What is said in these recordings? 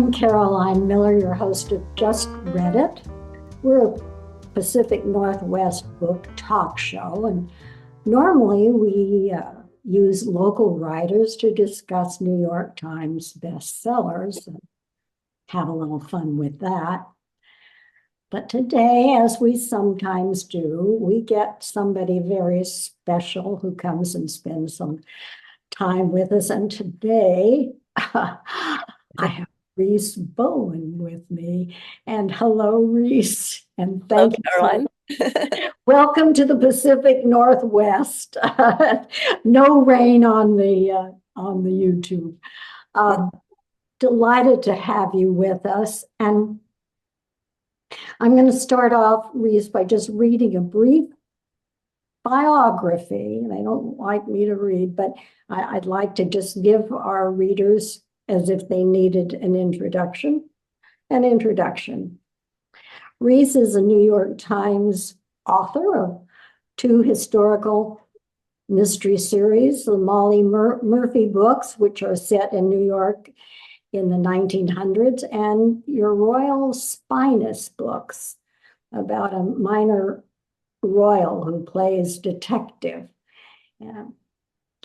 I'm Caroline Miller, your host of Just Read It. We're a Pacific Northwest book talk show, and normally we use local writers to discuss New York Times bestsellers and have a little fun with that. But today, as we sometimes do, we get somebody very special who comes and spends some time with us. And today, I have Rhys Bowen with me. And hello, Rhys. And thank you, Caroline. Welcome to the Pacific Northwest. No rain on the YouTube. Delighted to have you with us. And I'm going to start off, Rhys, by just reading a brief biography. They don't like me to read, but I'd like to just give our readers, as if they needed an introduction. Rhys is a New York Times author of 2 historical mystery series, the Molly Murphy books, which are set in New York in the 1900s, and your Royal Spinus books about a minor royal who plays detective.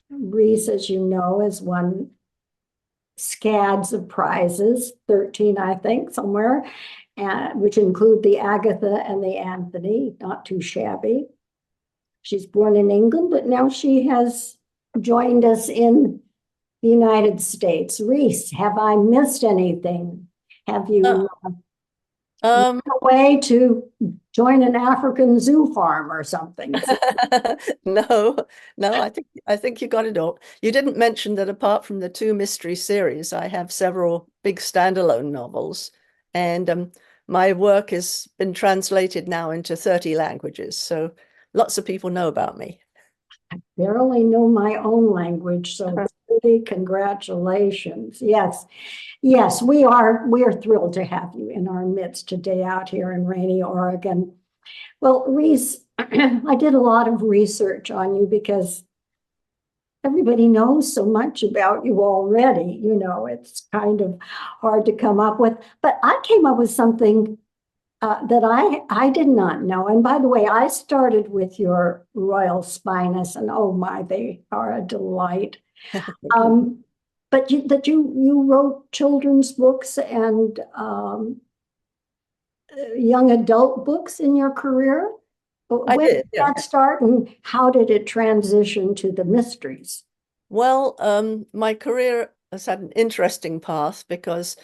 Rhys, as you know, has won scads of prizes, 13, I think, somewhere, which include the Agatha and the Anthony, not too shabby. She's born in England, but now she has joined us in the United States. Rhys, have I missed anything? Have you away to join an African zoo farm or something? No, I think you got it all. You didn't mention that apart from the 2 mystery series, I have several big standalone novels, and my work has been translated now into 30 languages. So lots of people know about me. I barely know my own language, so congratulations. Yes, we are thrilled to have you in our midst today out here in rainy Oregon. Well, Rhys, I did a lot of research on you because everybody knows so much about you already. You know, it's kind of hard to come up with, but I came up with something that I did not know. And by the way, I started with your Royal Spinus, and oh my, they are a delight. But you wrote children's books and young adult books in your career. When did that start, and how did it transition to the mysteries? Well, my career has had an interesting path because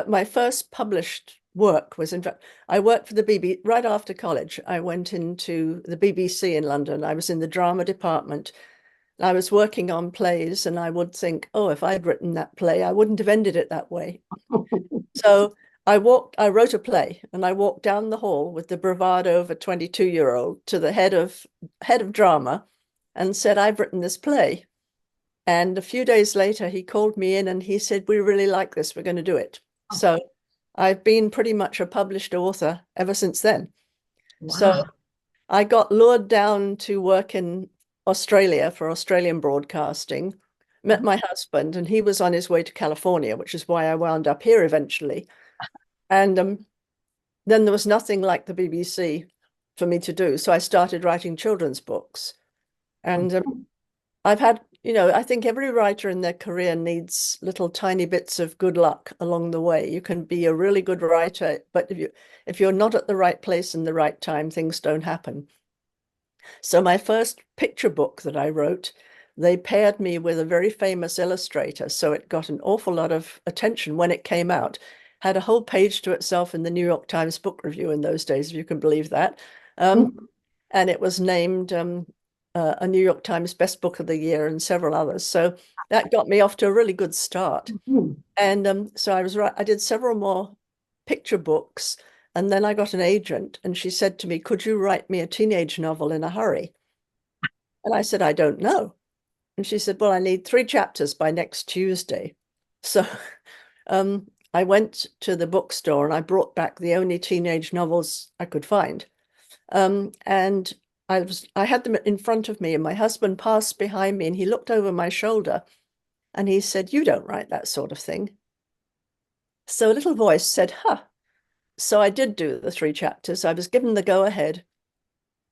my first published work was, in fact, I worked for the BBC right after college. I went into the BBC in London. I was in the drama department. I was working on plays, and I would think, oh, if I'd written that play, I wouldn't have ended it that way. So I wrote a play, and I walked down the hall with the bravado of a 22-year-old to the head of drama and said, I've written this play. And a few days later, he called me in and he said, we really like this, we're going to do it. So I've been pretty much a published author ever since then. Wow. So I got lured down to work in Australia for Australian broadcasting, met my husband, and he was on his way to California, which is why I wound up here eventually. And then there was nothing like the BBC for me to do. So I started writing children's books. And I've had, I think every writer in their career needs little tiny bits of good luck along the way. You can be a really good writer, but if you're not at the right place in the right time, things don't happen. So my first picture book that I wrote, they paired me with a very famous illustrator. So it got an awful lot of attention when it came out. Had a whole page to itself in the New York Times Book Review in those days, if you can believe that. And it was named a New York Times Best Book of the Year and several others. So that got me off to a really good start. And so I did several more picture books. And then I got an agent, and she said to me, could you write me a teenage novel in a hurry? And I said, I don't know. And she said, well, I need 3 chapters by next Tuesday. So I went to the bookstore and I brought back the only teenage novels I could find. And I had them in front of me, and my husband passed behind me and he looked over my shoulder and he said, you don't write that sort of thing. So a little voice said, huh. So I did do the 3 chapters. I was given the go ahead.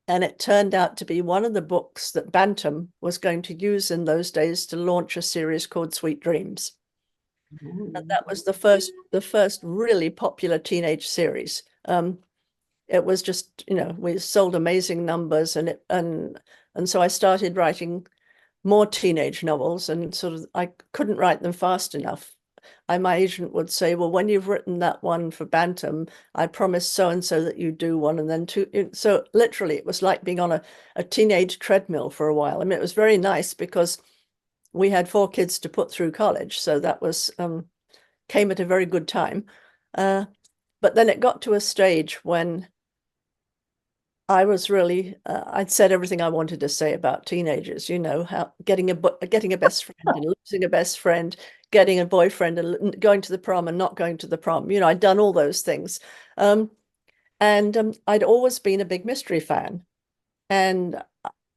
And it turned out to be one of the books that Bantam was going to use in those days to launch a series called Sweet Dreams. And that was the first really popular teenage series. It was just, we sold amazing numbers, and so I started writing more teenage novels, and sort of I couldn't write them fast enough. My agent would say, well, when you've written that one for Bantam, I promise so and so that you do one, and then two. So literally, it was like being on a teenage treadmill for a while. I mean, it was very nice because we had 4 kids to put through college, so that was came at a very good time. But then it got to a stage when I was really, I'd said everything I wanted to say about teenagers, how getting a best friend and losing a best friend, getting a boyfriend and going to the prom and not going to the prom. I'd done all those things. And I'd always been a big mystery fan. And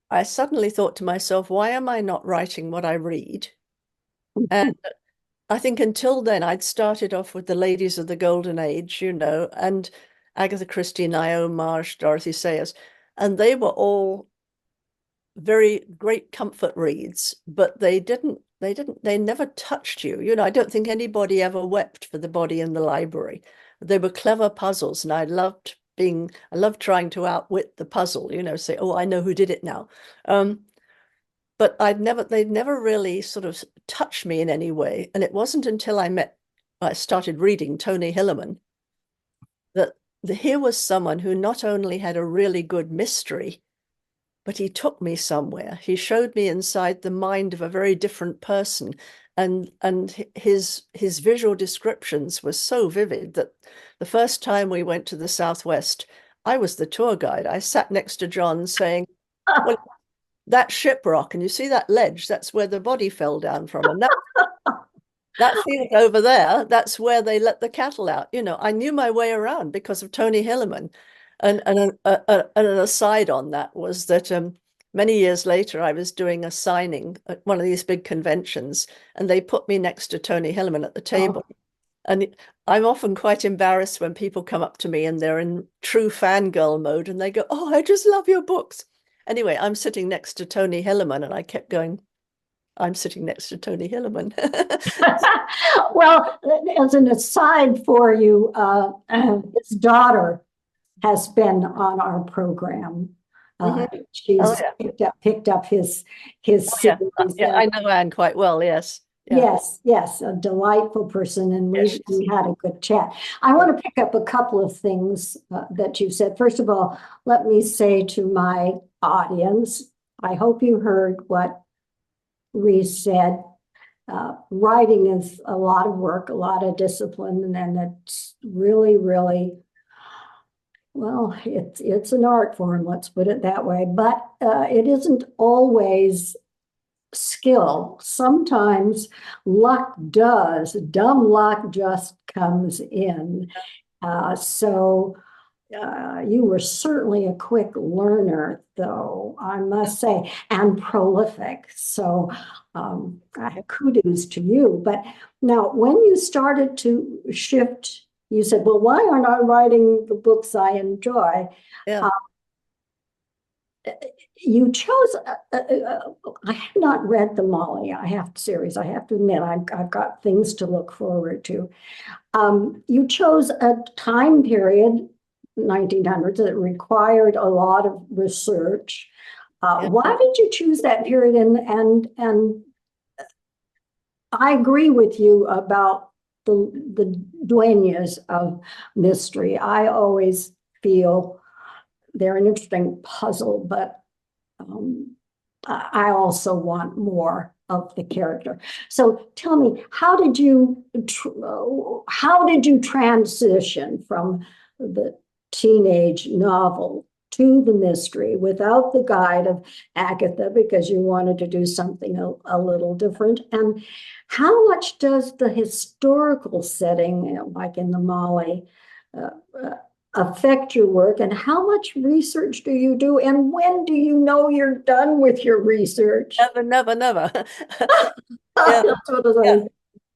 I suddenly thought to myself, why am I not writing what I read? And I think until then, I'd started off with the ladies of the golden age, and Agatha Christie, Naomi Marsh, Dorothy Sayers, and they were all very great comfort reads, but they never touched you. I don't think anybody ever wept for the body in the library. They were clever puzzles, and I loved trying to outwit the puzzle, say, oh, I know who did it now. But they'd never really sort of touched me in any way. And it wasn't until I started reading Tony Hillerman that here was someone who not only had a really good mystery, but he took me somewhere. He showed me inside the mind of a very different person. And his visual descriptions were so vivid that the first time we went to the Southwest, I was the tour guide. I sat next to John saying, well, that ship rock, and you see that ledge, that's where the body fell down from. And that field over there, that's where they let the cattle out. I knew my way around because of Tony Hillerman. And an aside on that was that many years later, I was doing a signing at one of these big conventions, and they put me next to Tony Hillerman at the table. Oh. And I'm often quite embarrassed when people come up to me and they're in true fangirl mode and they go, oh, I just love your books. Anyway, I'm sitting next to Tony Hillerman, and I kept going, I'm sitting next to Tony Hillerman. Well, as an aside for you, his daughter has been on our program. She's Oh, yeah. picked up his Oh, yeah. series. Yeah, I know Anne quite well, yes. Yeah. Yes, a delightful person, and Yes. we had a good chat. I want to pick up a couple of things that you said. First of all, let me say to my audience, I hope you heard what Rhys said. Writing is a lot of work, a lot of discipline, and it's really, really, well, it's an art form, let's put it that way. But it isn't always skill. Sometimes luck does. Dumb luck just comes in. So you were certainly a quick learner, though, I must say, and prolific. So kudos to you. But now, when you started to shift, you said, well, why aren't I writing the books I enjoy? Yeah. You chose, I have not read the Molly series. I have to admit, I've got things to look forward to. You chose a time period, 1900s, that required a lot of research. Yeah. Why did you choose that period? And I agree with you about the dueñas of mystery. I always feel they're an interesting puzzle, but I also want more of the character. So tell me, how did you transition from the teenage novel to the mystery without the guide of Agatha, because you wanted to do something a little different? And how much does the historical setting, like in the Molly, affect your work, and how much research do you do, and when do you know you're done with your research? Never. Yeah. That's what I Yeah.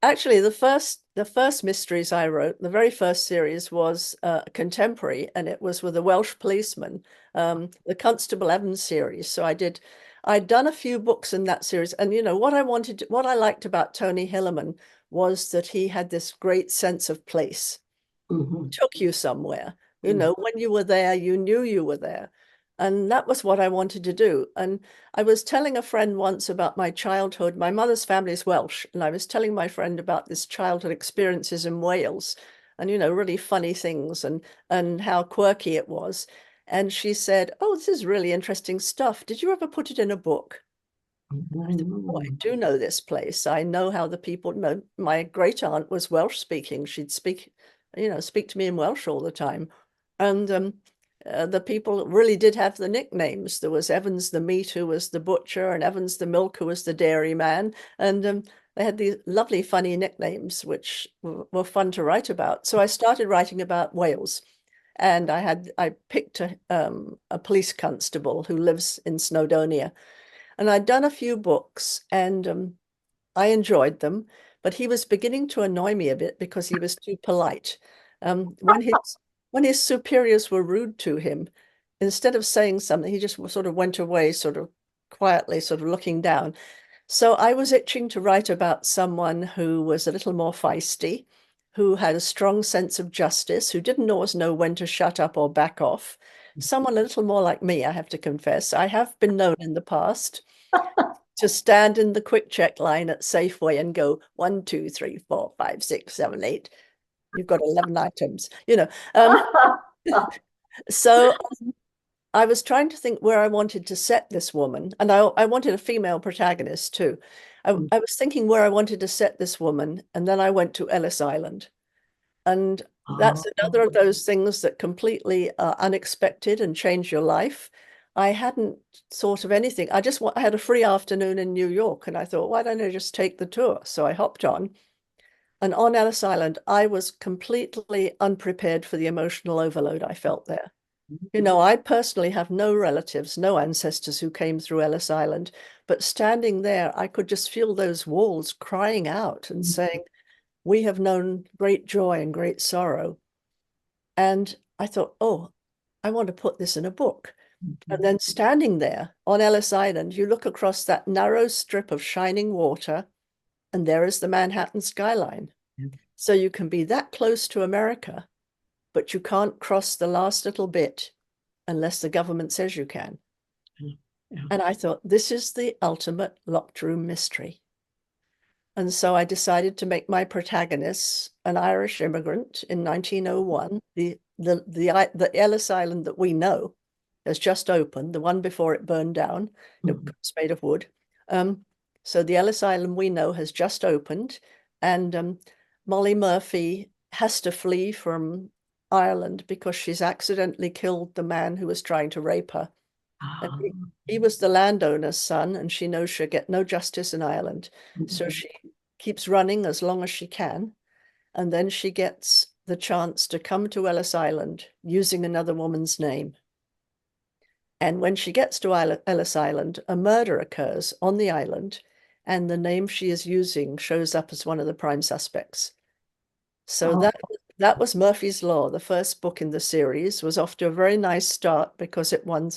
Actually, the first the first mysteries I wrote, the very first series was contemporary, and it was with a Welsh policeman, the Constable Evans series. So I'd done a few books in that series, and what I liked about Tony Hillerman was that he had this great sense of place. Mhm. Took you somewhere. Mhm. When you were there, you knew you were there. And that was what I wanted to do. And I was telling a friend once about my childhood. My mother's family is Welsh, and I was telling my friend about this childhood experiences in Wales and, really funny things and how quirky it was. And she said, "Oh, this is really interesting stuff. Did you ever put it in a book?" I thought, "Oh, I Mhm. do know this place. I know how the people know." My great aunt was Welsh speaking. She'd speak to me in Welsh all the time. And the people really did have the nicknames. There was Evans the meat, who was the butcher, and Evans the milk, who was the dairy man. And they had these lovely, funny nicknames, which were fun to write about. So I started writing about Wales. And I picked a police constable who lives in Snowdonia. And I'd done a few books, and I enjoyed them, but he was beginning to annoy me a bit because he was too polite. When his superiors were rude to him, instead of saying something, he just sort of went away, sort of quietly, sort of looking down. So I was itching to write about someone who was a little more feisty, who had a strong sense of justice, who didn't always know when to shut up or back off. Someone a little more like me, I have to confess. I have been known in the past to stand in the quick check line at Safeway and go 1, 2, 3, 4, 5, 6, 7, 8. You've got 11 items, So I was trying to think where I wanted to set this woman, and I wanted a female protagonist too. I was thinking where I wanted to set this woman, and then I went to Ellis Island. And that's Oh. another of those things that completely unexpected and change your life. I hadn't thought of anything. I had a free afternoon in New York, and I thought, why don't I just take the tour? So I hopped on. And on Ellis Island, I was completely unprepared for the emotional overload I felt there. I personally have no relatives, no ancestors who came through Ellis Island, but standing there, I could just feel those walls crying out and saying, "We have known great joy and great sorrow." And I thought, oh, I want to put this in a book. And then standing there on Ellis Island, you look across that narrow strip of shining water, and there is the Manhattan skyline. So you can be that close to America, but you can't cross the last little bit unless the government says you can. And I thought, this is the ultimate locked room mystery. And so I decided to make my protagonist an Irish immigrant in 1901. The Ellis Island that we know has just opened, the one before it burned down. It was made of wood. Um, so the Ellis Island we know has just opened, and Molly Murphy has to flee from Ireland because she's accidentally killed the man who was trying to rape her. And he was the landowner's son, and she knows she'll get no justice in Ireland. So she keeps running as long as she can. And then she gets the chance to come to Ellis Island using another woman's name. And when she gets to Ellis Island, a murder occurs on the island, and the name she is using shows up as one of the prime suspects. So Oh. that was Murphy's Law. The first book in the series was off to a very nice start because it won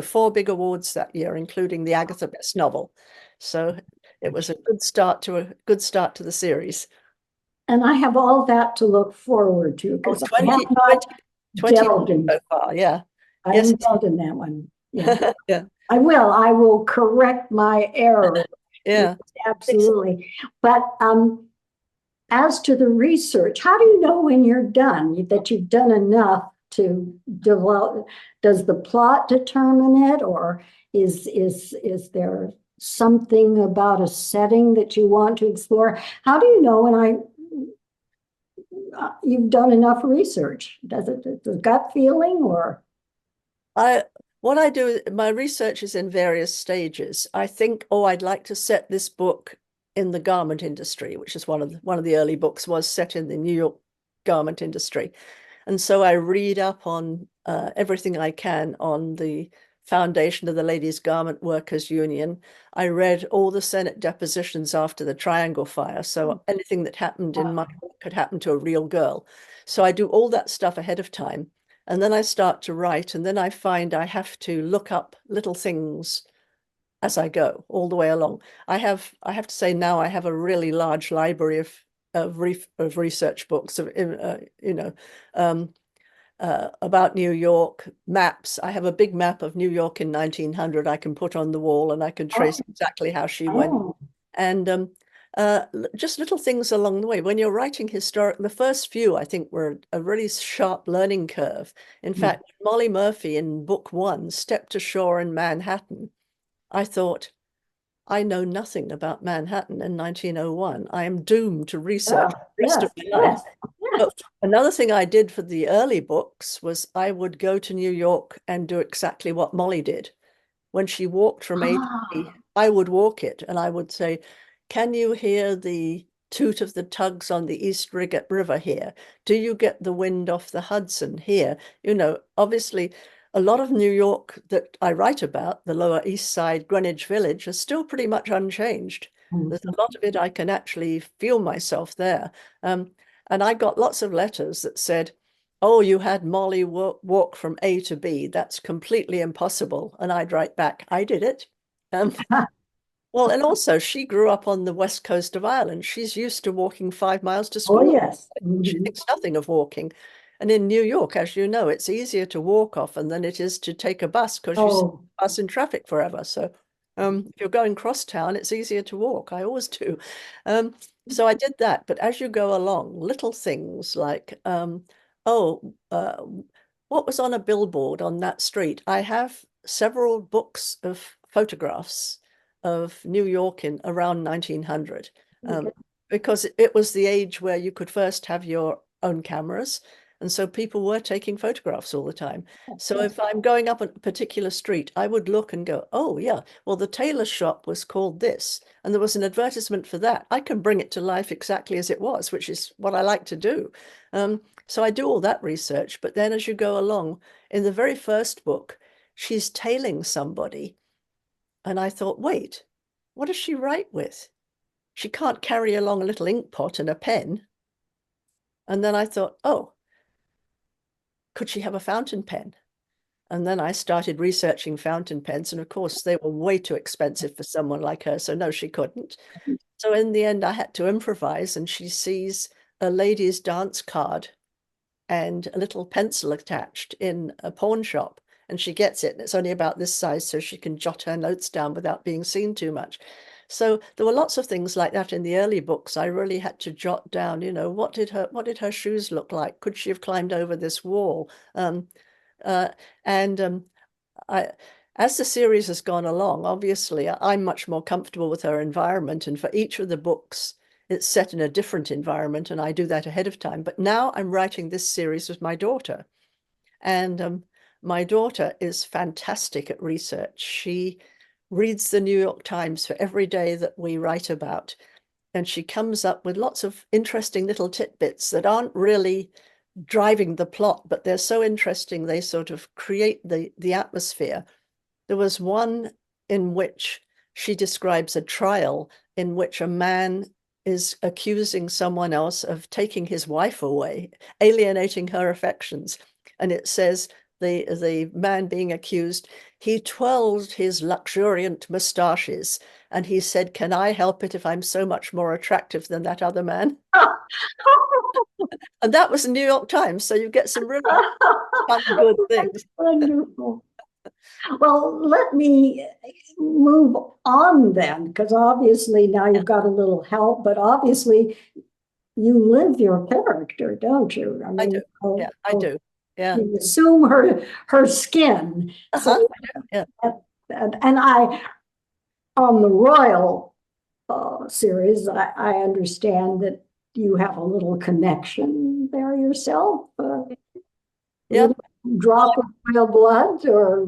four big awards that year, including the Agatha Best Novel. So it was a good start to the series. And I have all that to look forward to Oh, because I have not 20 delved in. so far, yeah. I Yes. haven't delved in that one. Yeah, Yeah. I will. I will correct my error. Yes, Yeah. absolutely. But as to the research, how do you know when you're done, that you've done enough to develop? Does the plot determine it, or is there something about a setting that you want to explore? How do you know when you've done enough research? Does it the gut feeling or? I what I do, my research is in various stages. I think, oh, I'd like to set this book in the garment industry, which is one of the early books was set in the New York garment industry. And so I read up on everything I can on the foundation of the Ladies' Garment Workers Union. I read all the Senate depositions after the Triangle Fire. So anything that happened in my work could happen to a real girl. So I do all that stuff ahead of time. And then I start to write, and then I find I have to look up little things as I go all the way along. I have to say now I have a really large library of research books of um, about New York, maps. I have a big map of New York in 1900 I can put on the wall, and I can trace exactly how she went. Oh, And just little things along the way. When you're writing historic, the first few I think were a really sharp learning curve. In fact, Molly Murphy in book 1 stepped ashore in Manhattan. I thought, I know nothing about Manhattan in 1901. I am doomed to research yeah, the rest of yes, my life. yes, yes. But another thing I did for the early books was I would go to New York and do exactly what Molly did. When she walked from A to B, Ah, I would walk it and I would say, can you hear the toot of the tugs on the East River here? Do you get the wind off the Hudson here? You know, obviously, a lot of New York that I write about, the Lower East Side, Greenwich Village, is still pretty much unchanged. There's a lot of it I can actually feel myself there. Um, and I got lots of letters that said, oh, you had Molly walk from A to B. That's completely impossible. And I'd write back, I did it. Um, well, and also she grew up on the west coast of Ireland. She's used to walking 5 miles to oh, school. yes. She thinks nothing of walking. And in New York, as you know, it's easier to walk often than it is to take a bus because you sit Oh, in bus in traffic forever. So if you're going cross town, it's easier to walk. I always do. Um, so I did that. But as you go along, little things like, oh, what was on a billboard on that street? I have several books of photographs of New York in around 1900, okay. because it was the age where you could first have your own cameras. And so people were taking photographs all the time. So Yes. if I'm going up a particular street, I would look and go, oh, yeah, well, the tailor shop was called this, and there was an advertisement for that. I can bring it to life exactly as it was, which is what I like to do. So I do all that research. But then as you go along, in the very first book, she's tailing somebody. And I thought, wait, what does she write with? She can't carry along a little ink pot and a pen. And then I thought, oh, could she have a fountain pen? And then I started researching fountain pens. And of course, they were way too expensive for someone like her. So, no, she couldn't. So, in the end, I had to improvise. And she sees a ladies' dance card and a little pencil attached in a pawn shop. And she gets it. And it's only about this size, so she can jot her notes down without being seen too much. So there were lots of things like that in the early books. I really had to jot down, what did her shoes look like? Could she have climbed over this wall? Uh, and I, as the series has gone along, obviously I'm much more comfortable with her environment. And for each of the books, it's set in a different environment, and I do that ahead of time. But now I'm writing this series with my daughter, and my daughter is fantastic at research. She reads the New York Times for every day that we write about, and she comes up with lots of interesting little tidbits that aren't really driving the plot, but they're so interesting they sort of create the atmosphere. There was one in which she describes a trial in which a man is accusing someone else of taking his wife away, alienating her affections. And it says the man being accused, he twirled his luxuriant moustaches and he said, can I help it if I'm so much more attractive than that other man? And that was the New York Times. So you get some really fun, good That's things. wonderful. Well, let me move on then, because obviously now Yeah, you've got a little help, but obviously you live your character, don't you? I I do. mean, Yeah, I do. Yeah. you assume her skin. So, Uh-huh. Yeah. and I, on the Royal series, I understand that you have a little connection there yourself, a Yeah. little drop of royal blood, or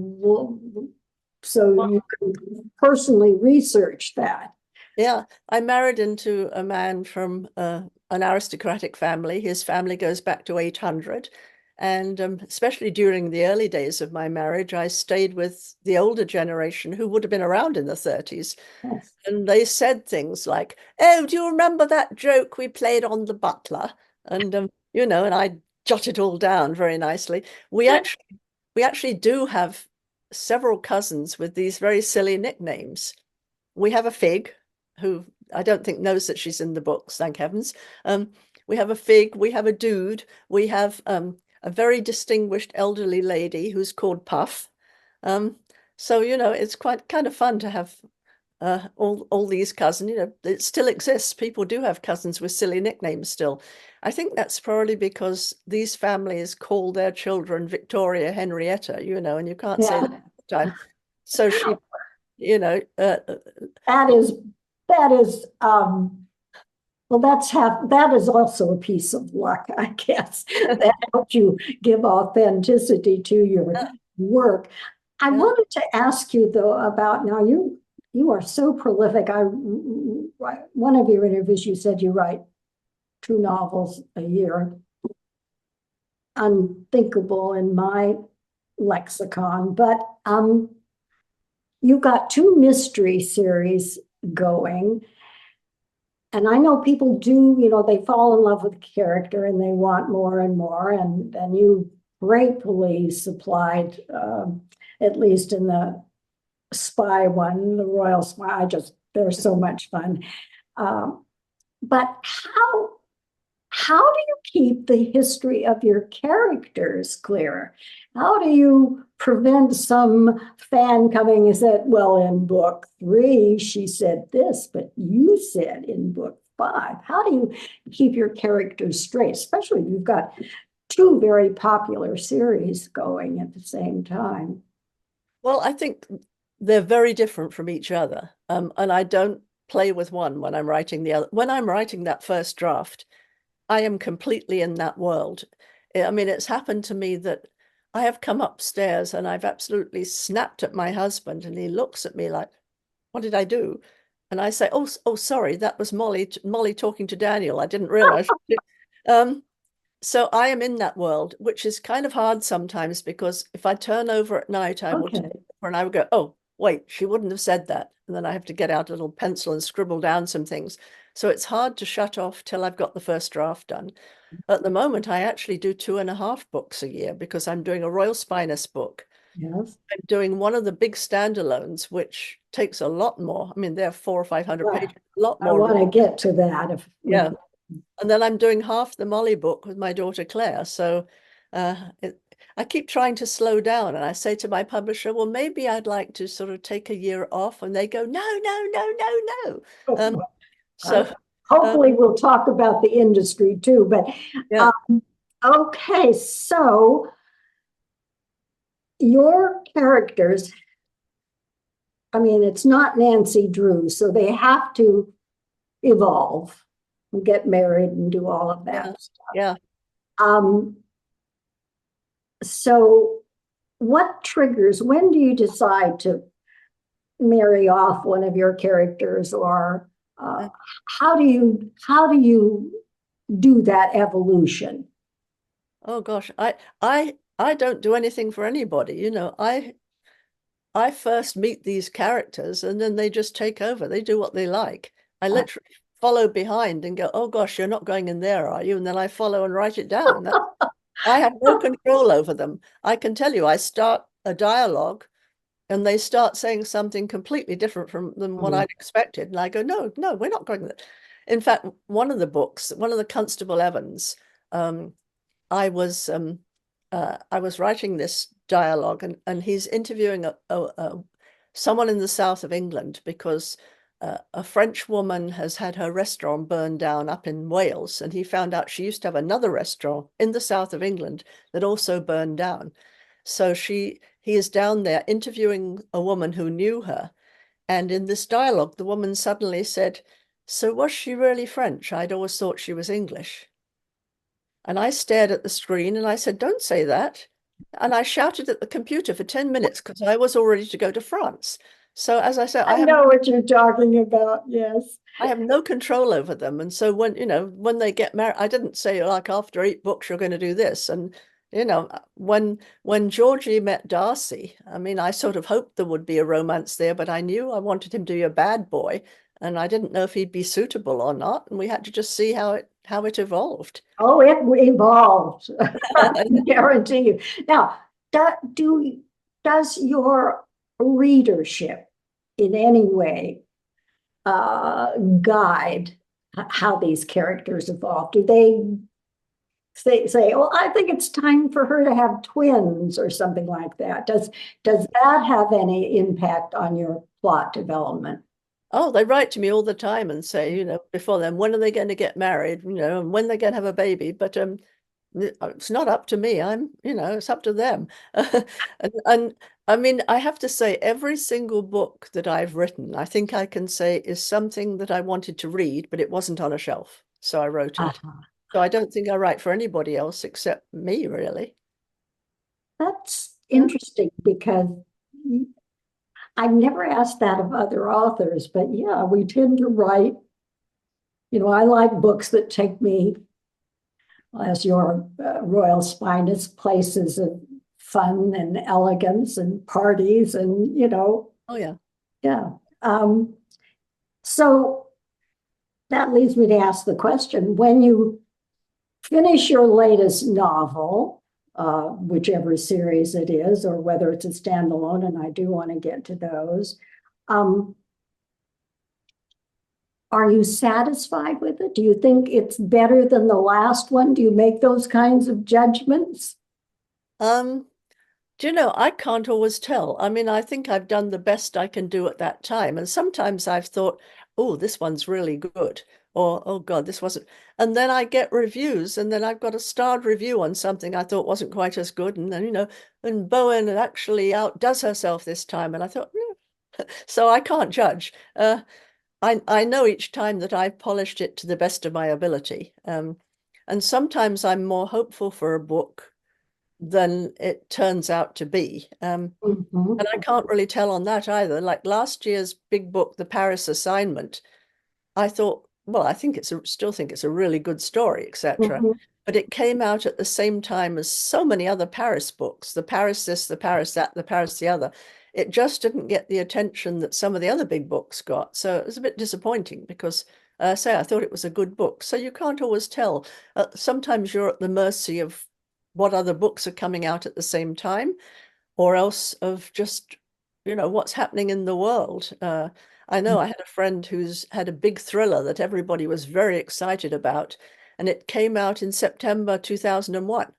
so Well, you can personally research that. yeah, I married into a man from an aristocratic family. His family goes back to 800. And especially during the early days of my marriage, I stayed with the older generation who would have been around in the 30s. Yes. And they said things like, "Oh, do you remember that joke we played on the butler?" And and I jotted all down very nicely. We actually do have several cousins with these very silly nicknames. We have a Fig, who I don't think knows that she's in the books, thank heavens. We have a Fig, we have a Dude, we have a very distinguished elderly lady who's called Puff. Um, so it's quite kind of fun to have all these cousins. It still exists. People do have cousins with silly nicknames still. I think that's probably because these families call their children Victoria, Henrietta, and you can't say that Yeah. all the time. So she, you know, uh, uh, That is, that is, well, that is also a piece of luck, I guess. That helps you give authenticity to your yeah, work. I yeah. wanted to ask you though about now you are so prolific. One of your interviews you said you write 2 novels a year. Unthinkable in my lexicon, but you got 2 mystery series going. And I know people do, they fall in love with the character and they want more and more. And you gratefully supplied, at least in the spy one, the Royal Spy. They're so much fun. Um, but how do you keep the history of your characters clear? How do you prevent some fan coming and said, well, in book 3, she said this, but you said in book 5? How do you keep your characters straight, especially if you've got 2 very popular series going at the same time? Well, I think they're very different from each other. And I don't play with one when I'm writing the other. When I'm writing that first draft, I am completely in that world. I mean, it's happened to me that I have come upstairs and I've absolutely snapped at my husband, and he looks at me like, "What did I do?" And I say, "Oh, sorry, that was Molly talking to Daniel. I didn't realize." Um, so I am in that world, which is kind of hard sometimes because if I turn over at night, I will turn Okay. over and I would go, "Oh, wait, she wouldn't have said that." And then I have to get out a little pencil and scribble down some things. So it's hard to shut off till I've got the first draft done. At the moment, I actually do 2.5 books a year because I'm doing a Royal Spinus book. Yes. I'm doing one of the big standalones, which takes a lot more. I mean, they're 400 or 500 Right. pages, a lot I more. want to get to that if we Yeah. And then I'm doing half the Molly book with my daughter Claire. So I keep trying to slow down. And I say to my publisher, well, maybe I'd like to sort of take a year off. And they go, no, no, no, no, no. Um, can. so, uh, Hopefully we'll talk about the industry too, but yeah. um, okay, so your characters, I mean, it's not Nancy Drew, so they have to evolve and get married and do all of Yeah. that stuff. Yeah. Um, so what triggers, when do you decide to marry off one of your characters, or Uh, how do you do that evolution? oh gosh, I don't do anything for anybody. I first meet these characters and then they just take over. They do what they like. I literally follow behind and go, "Oh gosh, you're not going in there, are you?" And then I follow and write it down. I have no control over them. I can tell you, I start a dialogue and they start saying something completely different from than what Mm. I'd expected. And I go, "No, no, we're not going there." In fact, one of the books, one of the Constable Evans, um, I was I was writing this dialogue, and he's interviewing someone in the south of England because a French woman has had her restaurant burned down up in Wales, and he found out she used to have another restaurant in the south of England that also burned down. So he is down there interviewing a woman who knew her, and in this dialogue, the woman suddenly said, "So was she really French? I'd always thought she was English." And I stared at the screen and I said, "Don't say that." And I shouted at the computer for 10 minutes because I was all ready to go to France. So as I said, I know what you're talking about. Yes. I have no control over them. And so when they get married, I didn't say like after 8 books, you're going to do this. And when Georgie met Darcy, I mean, I sort of hoped there would be a romance there, but I knew I wanted him to be a bad boy, and I didn't know if he'd be suitable or not, and we had to just see how it evolved. Oh, it evolved. I can guarantee you. Now, do, does your readership in any way guide how these characters evolve? Do they say, "Well, I think it's time for her to have twins" or something like that? Does that have any impact on your plot development? Oh, they write to me all the time and say, before then, when are they going to get married, and when they're going to have a baby? But it's not up to me. It's up to them. And I mean, I have to say, every single book that I've written, I think I can say is something that I wanted to read, but it wasn't on a shelf. So I wrote it. Uh-huh. So I don't think I write for anybody else except me, really. That's Yeah. interesting because I've never asked that of other authors, but yeah, we tend to write. I like books that take me, as your royal spinous, places of fun and elegance and parties and, Oh, yeah. yeah. So that leads me to ask the question, when you finish your latest novel, whichever series it is, or whether it's a standalone, and I do want to get to those, um, are you satisfied with it? Do you think it's better than the last one? Do you make those kinds of judgments? Um, Do you know, I can't always tell. I mean, I think I've done the best I can do at that time. And sometimes I've thought, oh, this one's really good. Or, oh God, this wasn't. And then I get reviews, and then I've got a starred review on something I thought wasn't quite as good. And then, and Bowen actually outdoes herself this time. And I thought, so I can't judge. I know each time that I've polished it to the best of my ability. And sometimes I'm more hopeful for a book than it turns out to be. And I Mhm. can't really tell on that either. Like last year's big book, The Paris Assignment, I thought, well, still think it's a really good story, etc. Mhm. But it came out at the same time as so many other Paris books, the Paris this, the Paris that, the Paris the other. It just didn't get the attention that some of the other big books got. So it was a bit disappointing because, say, I thought it was a good book. So you can't always tell. Sometimes you're at the mercy of what other books are coming out at the same time, or else of just, what's happening in the world. I know I had a friend who's had a big thriller that everybody was very excited about, and it came out in September 2001.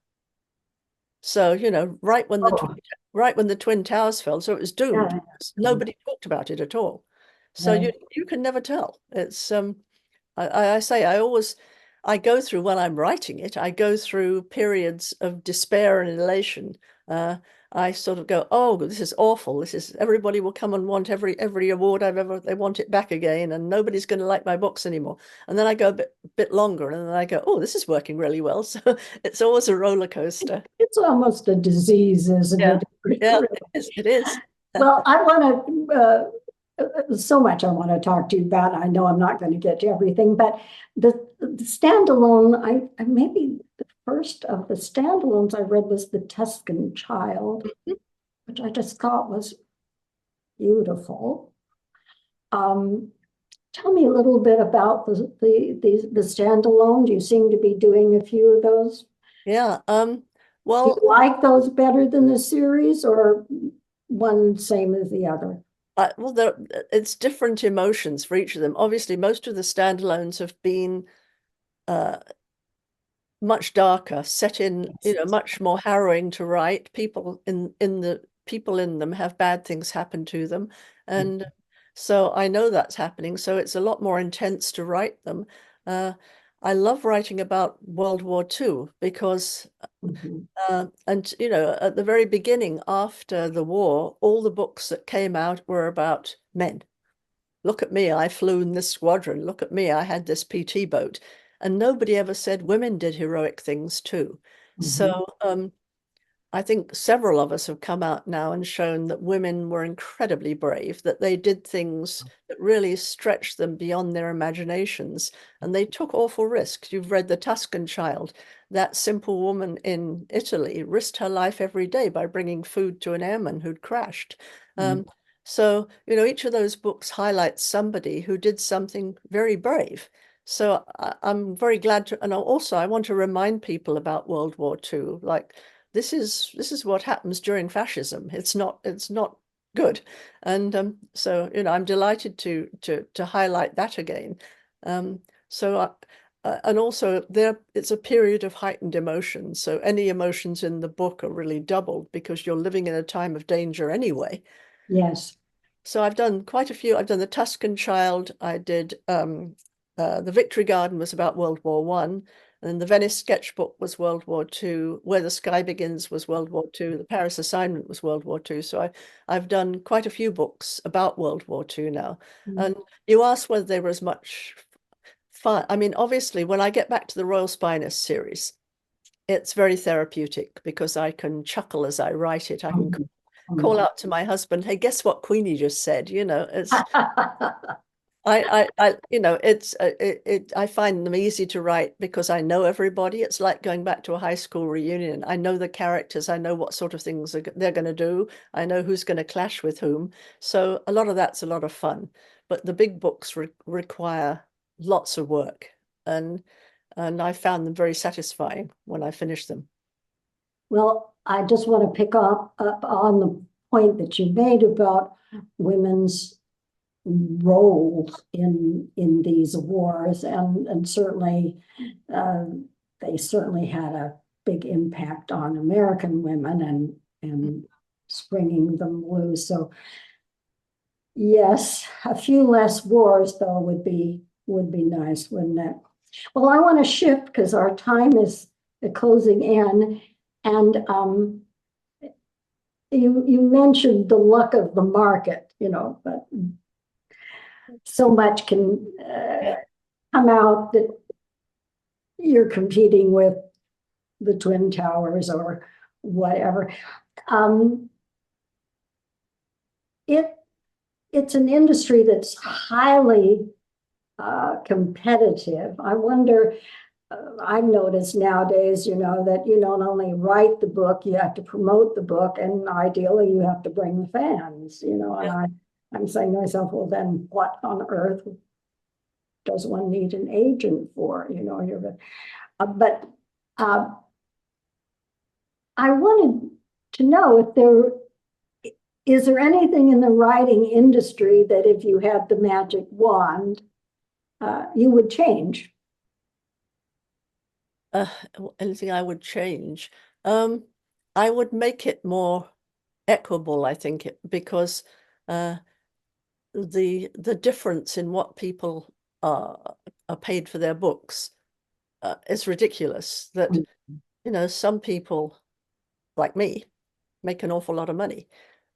So, Oh, right when the Twin Towers fell, so it was doomed yeah. because nobody talked about it at all. So Right. you can never tell. It's I say I go through when I'm writing it, I go through periods of despair and elation. Uh, I sort of go, oh, this is awful. This is everybody will come and want every award they want it back again, and nobody's going to like my books anymore. And then I go a bit longer, and then I go, oh, this is working really well. So it's always a roller coaster. It's almost a disease, isn't Yeah, it? yeah, it is. It is. Well, I want to, so much I want to talk to you about. I know I'm not going to get to everything, but the standalone, maybe the first of the standalones I read was The Tuscan Child, which I just thought was beautiful. Um, Tell me a little bit about the standalone. You seem to be doing a few of those. Yeah. Do you Well, like those better than the series, or one same as the other? it's different emotions for each of them. Obviously, most of the standalones have been uh, much darker, set in, Yes. much more harrowing to write. People in them have bad things happen to them, and so I know that's happening. So it's a lot more intense to write them. Uh, I love writing about World War II because, Mhm. and at the very beginning, after the war, all the books that came out were about men. Look at me, I flew in this squadron. Look at me, I had this PT boat. And nobody ever said women did heroic things too. Mhm. So I think several of us have come out now and shown that women were incredibly brave, that they did things that really stretched them beyond their imaginations, and they took awful risks. You've read The Tuscan Child. That simple woman in Italy risked her life every day by bringing food to an airman who'd crashed. Mm. So, each of those books highlights somebody who did something very brave. So I'm very glad to, and also I want to remind people about World War II. Like, this is what happens during fascism. It's not good, and so I'm delighted to highlight that again. So and also it's a period of heightened emotion. So any emotions in the book are really doubled because you're living in a time of danger anyway. Yes. So I've done quite a few. I've done The Tuscan Child. I did The Victory Garden was about World War One. And the Venice Sketchbook was World War Two. Where the Sky Begins was World War Two. The Paris Assignment was World War Two. So I've done quite a few books about World War Two now. Mm. And you asked whether there was much fun. I mean, obviously, when I get back to the Royal Spiness series, it's very therapeutic because I can chuckle as I write it. I can Mm. call Mm. out to my husband, "Hey, guess what Queenie just said?" It's I find them easy to write because I know everybody. It's like going back to a high school reunion. I know the characters. I know what sort of things they're going to do. I know who's going to clash with whom. So a lot of that's a lot of fun. But the big books require lots of work, and I found them very satisfying when I finished them. Well, I just want to pick up on the point that you made about women's role in these wars, and certainly uh, they certainly had a big impact on American women and springing them loose. So yes, a few less wars though would be nice, wouldn't it? Well, I want to shift because our time is closing in, and you mentioned the luck of the market, but so much can Yeah. come out that you're competing with the Twin Towers or whatever. Um, it it's an industry that's highly competitive. I wonder. I've noticed nowadays, that you don't only write the book, you have to promote the book, and ideally you have to bring the fans, and Yeah. I'm saying to myself, well, then what on earth does one need an agent for? But uh, I wanted to know if there is anything in the writing industry that if you had the magic wand, you would change. Uh, Anything I would change? Um, I would make it more equable, I think, because uh, the difference in what people are paid for their books is ridiculous. That some people like me make an awful lot of money,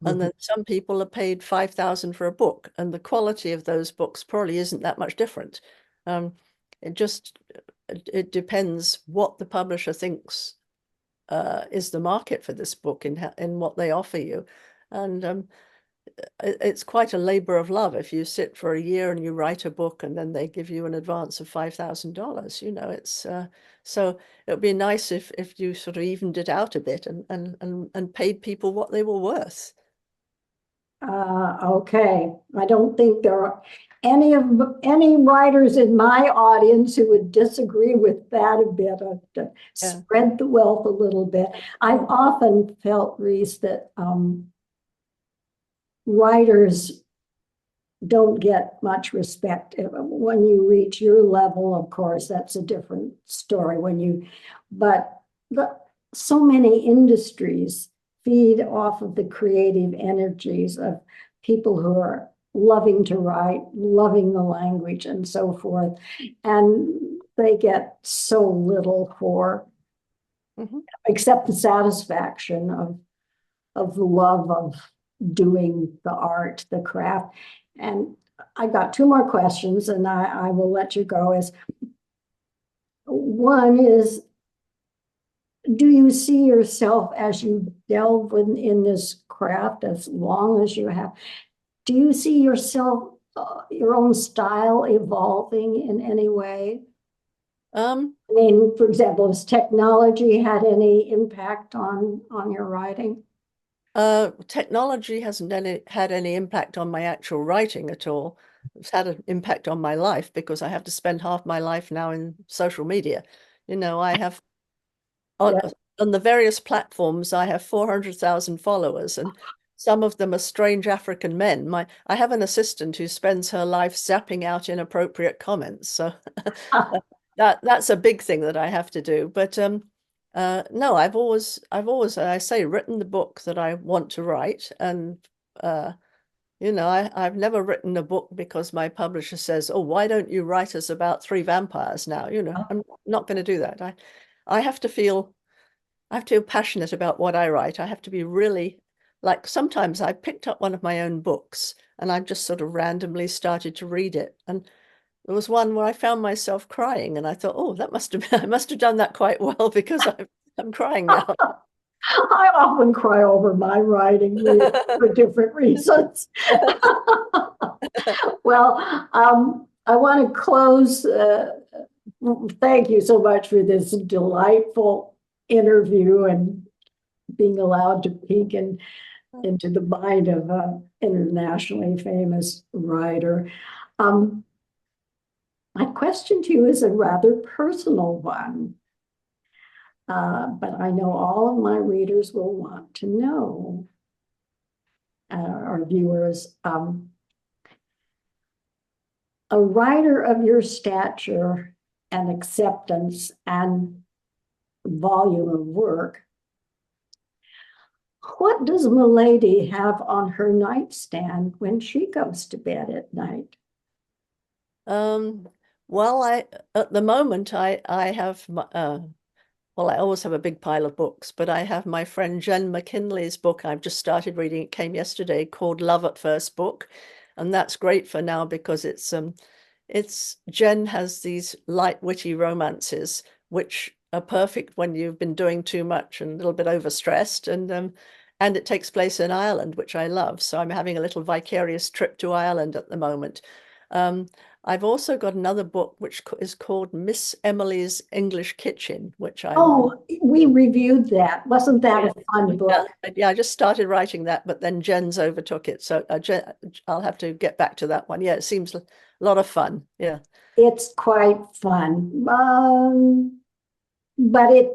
and Mhm. then some people are paid 5,000 for a book, and the quality of those books probably isn't that much different. Um, it just it depends what the publisher thinks is the market for this book in what they offer you. And it's quite a labor of love if you sit for a year and you write a book and then they give you an advance of $5,000. It's so it would be nice if you sort of evened it out a bit and paid people what they were worth. Okay, I don't think there are any writers in my audience who would disagree with that a bit, to Yeah. spread the wealth a little bit. I've Mm. often felt, Rhys, that writers don't get much respect. When you reach your level, of course, that's a different story but so many industries feed off of the creative energies of people who are loving to write, loving the language and so forth. And they get so little for, Mhm. except the satisfaction of the love of doing the art, the craft. And I got two more questions and I will let you go. One is, do you see yourself as you delve in this craft as long as you have? Do you see yourself, your own style evolving in any way? Um, I mean, for example, has technology had any impact on your writing? Technology hasn't had any impact on my actual writing at all. It's had an impact on my life because I have to spend half my life now in social media. I have on, Yeah. on the various platforms, I have 400,000 followers, and some of them are strange African men. I have an assistant who spends her life zapping out inappropriate comments. So that's a big thing that I have to do. But no, I've always, I say, written the book that I want to write, and uh, I've never written a book because my publisher says, "Oh, why don't you write us about three vampires now?" I'm not going to do that. I have to feel I have to be passionate about what I write. I have to be really like sometimes I picked up one of my own books and I've just sort of randomly started to read it. And there was one where I found myself crying and I thought, oh, that must have been, I must have done that quite well because I'm crying now. I often cry over my writing really, for different reasons. Well, I want to close. Thank you so much for this delightful interview and being allowed to peek into the mind of an internationally famous writer. Um, my question to you is a rather personal one, but I know all of my readers will want to know, our viewers. A writer of your stature and acceptance and volume of work, what does Milady have on her nightstand when she goes to bed at night? Um, well, at the moment I have well, I always have a big pile of books, but I have my friend Jen McKinley's book. I've just started reading. It came yesterday, called Love at First Book, and that's great for now because it's Jen has these light, witty romances which are perfect when you've been doing too much and a little bit overstressed, and it takes place in Ireland, which I love. So I'm having a little vicarious trip to Ireland at the moment. Um, I've also got another book which is called Miss Emily's English Kitchen, which I'm Oh, we reviewed that. Wasn't oh, that yeah. a fun Yeah, book? yeah, I just started writing that, but then Jen's overtook it. So I'll have to get back to that one. Yeah, it seems a lot of fun. Yeah, It's quite fun. But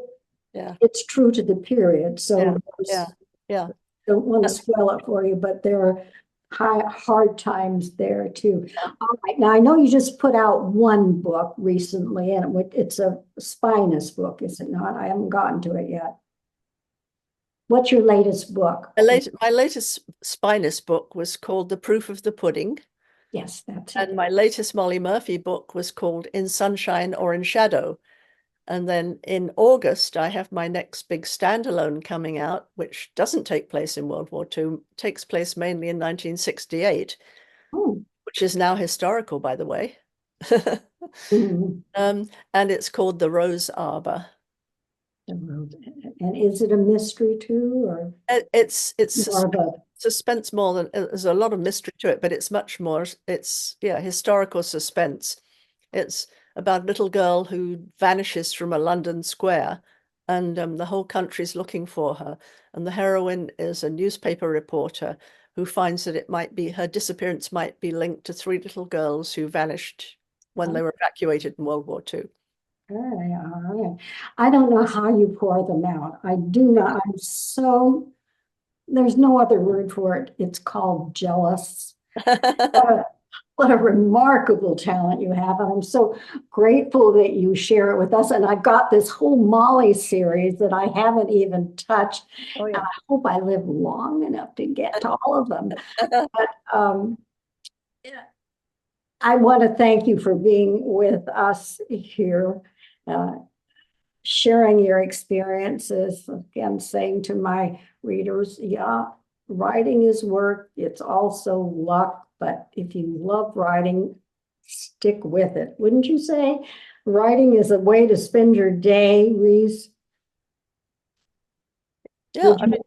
yeah, it's true to the period. yeah, So yeah, yeah. don't want to Uh, spoil it for you, but there are hard times there too. yeah. All right, now I know you just put out one book recently, and it's a spinous book, is it not? I haven't gotten to it yet. What's your latest book? My latest Spinus book was called The Proof of the Pudding, Yes, that's it. and my latest Molly Murphy book was called In Sunshine or in Shadow. And then in August, I have my next big standalone coming out, which doesn't take place in World War II, takes place mainly in 1968, Oh, which is now historical, by the way. mhm. And it's called The Rose Arbor. And is it a mystery too, or It's more of a, suspense more than there's a lot of mystery to it, but it's much more, it's yeah, historical suspense. It's about a little girl who vanishes from a London square, and the whole country's looking for her. And the heroine is a newspaper reporter who finds that it might be her disappearance might be linked to three little girls who vanished when they were evacuated in World War II. okay, all right. I don't know how you pour them out. I do not, I'm so, there's no other word for it. It's called jealous. What a remarkable talent you have. And I'm so grateful that you share it with us. And I've got this whole Molly series that I haven't even touched. Oh And yeah. I hope I live long enough to get to all of them. But I want to thank you for being with us here, uh, sharing your experiences. Again, saying to my readers, yeah, writing is work. It's also luck. But if you love writing, stick with it. Wouldn't you say? Writing is a way to spend your day, Rhys. Yeah, Would I mean,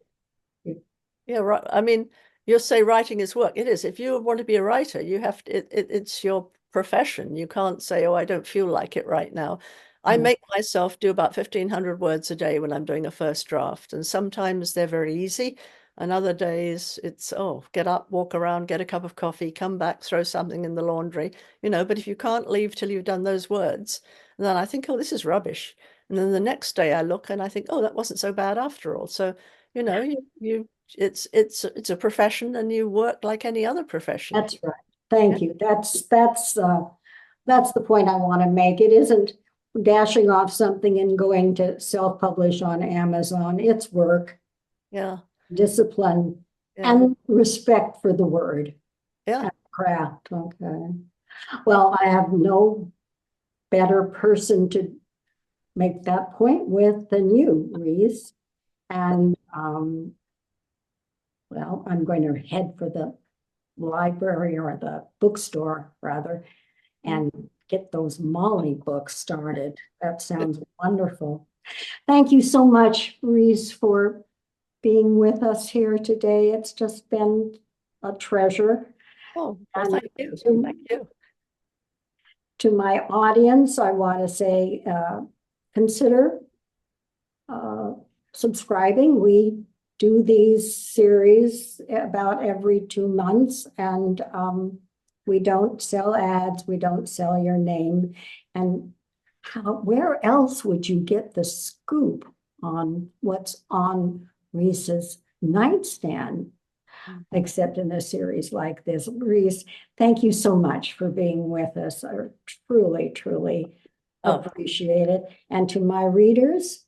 you? yeah, right. I mean, you'll say writing is work. It is. If you want to be a writer, you have to, it's your profession. You can't say, oh, I don't feel like it right now. I Yeah, make myself do about 1,500 words a day when I'm doing a first draft. And sometimes they're very easy. And other days it's, oh, get up, walk around, get a cup of coffee, come back, throw something in the laundry, but if you can't leave till you've done those words, then I think, oh, this is rubbish. And then the next day I look and I think, oh, that wasn't so bad after all. So, you it's a profession and you work like any other profession. that's right. Yeah. Thank you. That's the point I want to make. It isn't dashing off something and going to self-publish on Amazon. It's work, Yeah. discipline, Yeah. and respect for the word Yeah. and craft. Okay. Well, I have no better person to make that point with than you, Rhys. And well, I'm going to head for the library or the bookstore rather Mm. and get those Molly books started. That sounds wonderful. Thank you so much, Rhys, for being with us here today. It's just been a treasure. Oh, well, And thank you. to, Thank you. to my audience, I want to say, consider uh, subscribing. We do these series about every 2 months, and we don't sell ads, we don't sell your name. And where else would you get the scoop on what's on Rhys's nightstand Mm. except in a series like this? Rhys, thank you so much for being with us. I truly, truly Oh, appreciate it. And to my readers,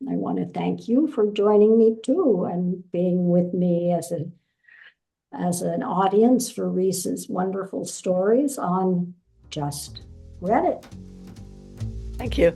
I want to thank you for joining me too and being with me as an audience for Rhys's wonderful stories on Just Read It. thank you.